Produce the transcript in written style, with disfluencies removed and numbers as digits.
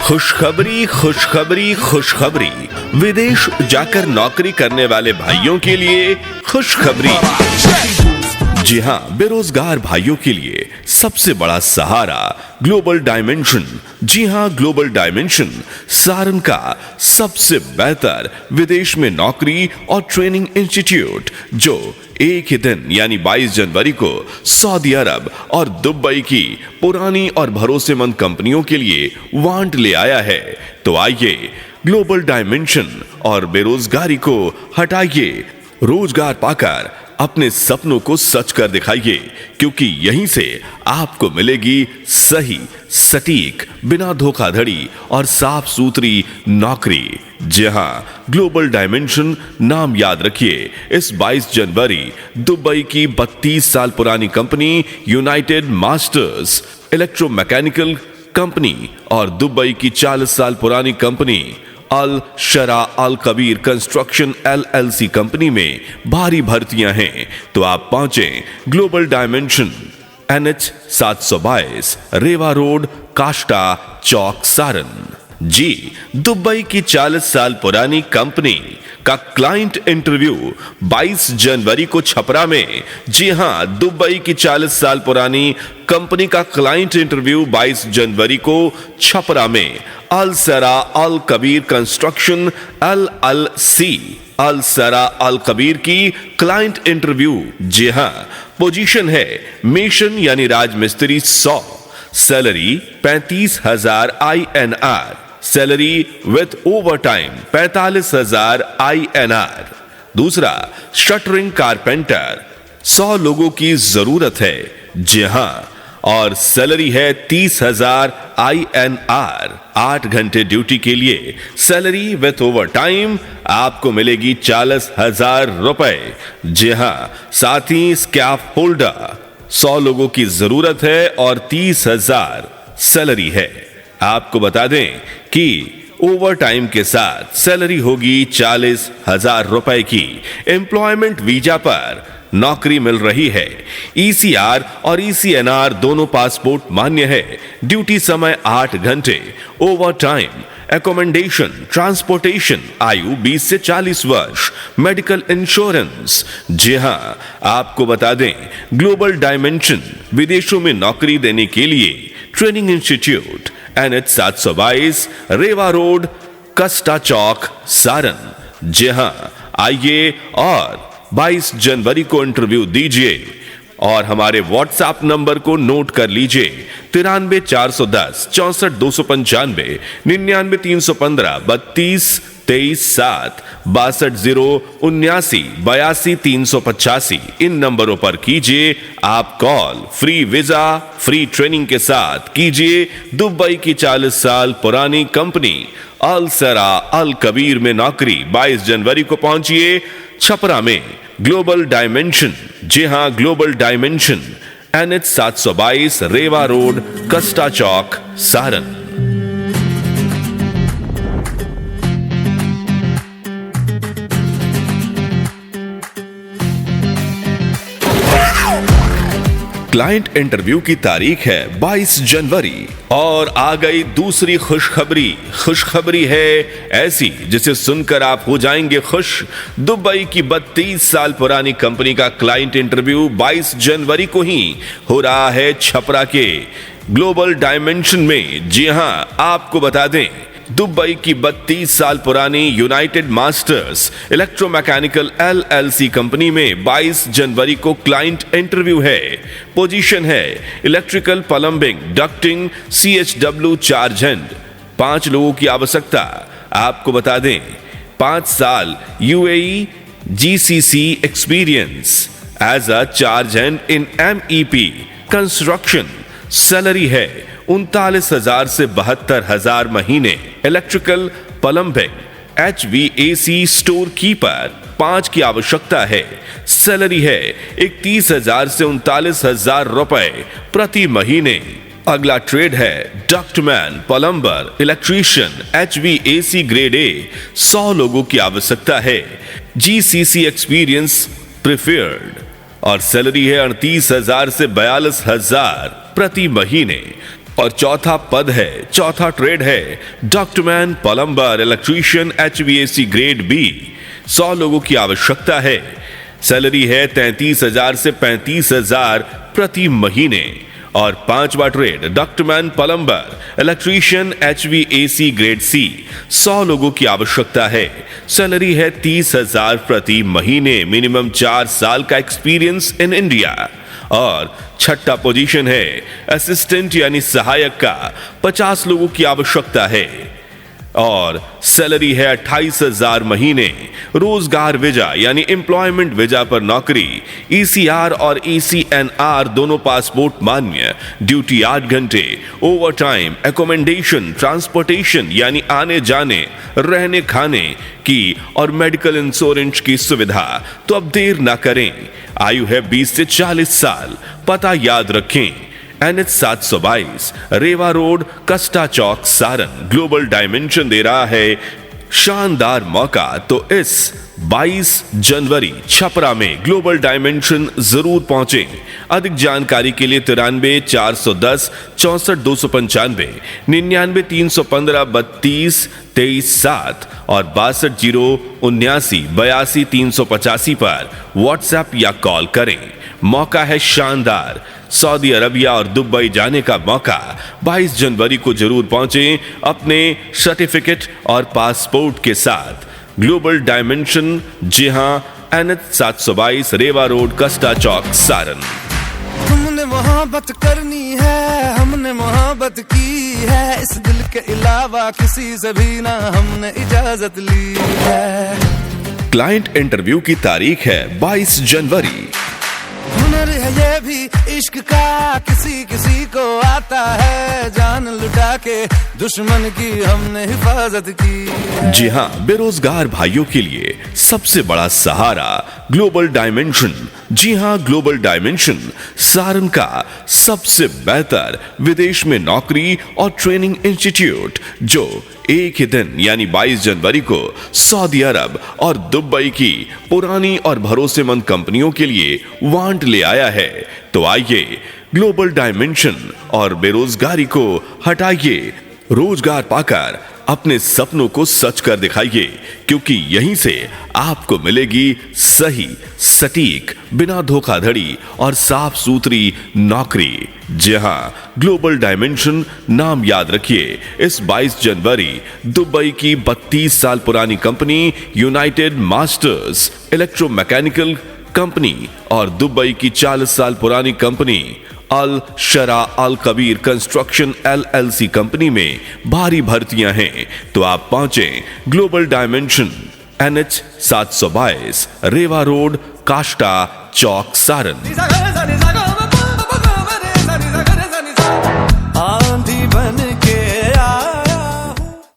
खुशखबरी खुशखबरी खुशखबरी। विदेश जाकर नौकरी करने वाले भाइयों के लिए खुशखबरी। जी हां, बेरोजगार भाइयों के लिए सबसे बड़ा सहारा ग्लोबल डायमेंशन। जी हां, ग्लोबल डायमेंशन सारण का सबसे बेहतर विदेश में नौकरी और ट्रेनिंग इंस्टीट्यूट, जो एक ही दिन यानी 22 जनवरी को सऊदी अरब और दुबई की पुरानी और भरोसेमंद कंपनियों के लिए वांट ले आया है। तो आइए, ग्लोबल डायमेंशन और बेरोजगारी को हटाइए, रोजगार पाकर अपने सपनों को सच कर दिखाइए, क्योंकि यहीं से आपको मिलेगी सही, सटीक, बिना धोखाधड़ी और साफ सुथरी नौकरी। जी हां, ग्लोबल डायमेंशन नाम याद रखिए। इस 22 जनवरी दुबई की 32 साल पुरानी company United masters electromechanical company और दुबई की 40 साल पुरानी कंपनी अल शरा अल कबीर कंस्ट्रक्शन LLC कंपनी में भारी भर्तियां हैं। तो आप पहुंचे global dimension, NH 722, Rewa road, काष्टा चौक, सारण। जी, दुबई की 40 साल पुरानी कंपनी का क्लाइंट इंटरव्यू 22 जनवरी को छपरा में। जी हां, दुबई की 40 साल पुरानी कंपनी का क्लाइंट इंटरव्यू 22 जनवरी को छपरा में। अल सरा अल कबीर कंस्ट्रक्शन LLC अल सरा अल कबीर की क्लाइंट इंटरव्यू। जी हां, पोजीशन है मिशन यानी राजमिस्त्री 100, salary 35,000 INR, salary with over time 45,000 INR। दूसरा, शटरिंग कारपेंटर 100 लोगों की जरूरत है। जी हां, और सैलरी है 30,000 INR। 8 घंटे ड्यूटी के लिए सैलरी विथ ओवर टाइम आपको मिलेगी 40,000 रुपए। जी हां, साथ ही स्कैफ होल्डर 100 लोगों की जरूरत है और 30,000 सैलरी है। आपको बता दें कि ओवर टाइम के साथ सैलरी होगी 40,000 रुपए की। एम्प्लॉयमेंट वीजा पर नौकरी मिल रही है। ECR और ECNR दोनों पासपोर्ट मान्य है। ड्यूटी समय 8 घंटे, ओवर टाइम, एकोमोडेशन, ट्रांसपोर्टेशन, आयु 20 से 40 वर्ष, मेडिकल इंश्योरेंस। जी हां, आपको बता दें, ग्लोबल डायमेंशन विदेशों में नौकरी देने के लिए training institute, NH 722, Rewa road, Kasta Chowk, Saran. जी हां, आइए और 22 जनवरी को इंटरव्यू दीजिए और हमारे व्हाट्सएप नंबर को नोट कर लीजिए। 93 410 64 295, 99 315 32 23 7, 62 0 79 82 385। इन नंबरों पर कीजिए आप call. Free visa, free training के साथ कीजिए दुबई की 40 साल पुरानी कंपनी अल सरा अल कबीर में नौकरी। 22 जनवरी को पहुंचिए छपरा में ग्लोबल डायमेंशन। जी हां, global dimension, NH 722, Rewa road, Kasta Chowk, Saran. Client interview की तारीख है 22 जनवरी और आ गई दूसरी खुशखबरी। खुशखबरी है ऐसी जिसे सुनकर आप हो जाएंगे खुश। दुबई की 32 साल पुरानी कंपनी का क्लाइंट इंटरव्यू 22 जनवरी को ही हो रहा है छपरा के ग्लोबल डायमेंशन में। जी हां, आपको बता दें, दुबई की 32 साल पुरानी United masters electromechanical LLC company में 22 जनवरी को क्लाइंट इंटरव्यू है। पोजीशन है इलेक्ट्रिकल प्लम्बिंग डक्टिंग CHW चार्जेंट। 5 लोगों की आवश्यकता। आपको बता दें, 5 साल UAE GCC experience as a chargehand in MEP construction. Salary है 39,000 से 72,000 महीने। Electrical plumbing HVAC storekeeper 5 की आवश्यकता है। सैलरी है 31,000 से 39,000 रुपए प्रति महीने। अगला ट्रेड है ductman, plumber, electrician HVAC grade A। 100 लोगों की आवश्यकता है। GCC एक्सपीरियंस प्रिफर्ड और सैलरी है 38,000 से 42,000 प्रति महीने। और चौथा ट्रेड है डॉक्टरमैन, plumber, electrician, HVAC grade B. 100 लोगों की आवश्यकता है। सैलरी है 33,000 से 35,000 प्रति महीने। और 5वां ट्रेड डॉक्टरमैन, plumber, electrician, HVAC grade C. 100 लोगों की आवश्यकता है। सैलरी है 30,000 प्रति महीने। मिनिमम 4 साल का एक्सपीरियंस इन इंडिया। और 6ठा पोजीशन है असिस्टेंट यानी सहायक का। 50 लोगों की आवश्यकता है और सैलरी है 28,000 महीने। रोजगार वीजा यानी एम्प्लॉयमेंट वीजा पर नौकरी। ECR और ECNR दोनों पासपोर्ट मान्य। ड्यूटी 8 घंटे। ओवर टाइम, एकोमोडेशन, ट्रांसपोर्टेशन यानी आने जाने, रहने खाने की और मेडिकल इंश्योरेंस की सुविधा। तो अब देर ना करें। आयु है 20 से 40 साल। पता याद रखें, NH 722 रेवा रोड, कस्टा चौक, सारन। ग्लोबल डायमेंशन दे रहा है शानदार मौका। तो इस 22 जनवरी छपरा में ग्लोबल डायमेंशन जरूर पहुंचे। अधिक जानकारी के लिए 93 410 64 295, 99 315 32 23 7 और 62 079 82 385 पर व्हाट्सएप या कॉल करें। मौका है शानदार। सऊदी अरबिया और दुबई जाने का मौका। 22 जनवरी को जरूर पहुंचे अपने सर्टिफिकेट और पासपोर्ट के साथ। ग्लोबल डायमेंशन, जी हां, NH 722 रेवा रोड, कस्टा चौक, सारन। हमने मोहब्बत करनी है, हमने मोहब्बत की है, इस दिल के अलावा किसी से भी ना हमने इजाजत ली है। क्लाइंट इंटरव्यू की तारीख है 22 जनवरी। हुनर है ये भी इश्क का, किसी किसी को आता है, जान लुटा के दुश्मन की हमने हिफाजत की। जी हां, बेरोजगार भाइयों के लिए सबसे बड़ा सहारा ग्लोबल डायमेंशन। जी हां, ग्लोबल डायमेंशन सारन का सबसे बेहतर विदेश में नौकरी और ट्रेनिंग इंस्टीट्यूट, जो एक ही दिन यानी 22 जनवरी को सऊदी अरब और दुबई की पुरानी और भरोसेमंद कंपनियों के लिए वांट ले आया है। तो आइए ग्लोबल डायमेंशन और बेरोजगारी को हटाइए। रोजगार पाकर अपने सपनों को सच कर दिखाइए, क्योंकि यहीं से आपको मिलेगी सही, सटीक, बिना धोखाधड़ी और साफ सुथरी नौकरी। जी हां, ग्लोबल डायमेंशन नाम याद रखिए। इस 22 जनवरी दुबई की 32 साल पुरानी company United masters electromechanical company और दुबई की 40 साल पुरानी कंपनी अल शरा अल कबीर कंस्ट्रक्शन LLC कंपनी में भारी भर्तियां हैं। तो आप पहुंचे global dimension, NH 722 Rewa road, काष्टा चौक, सारन।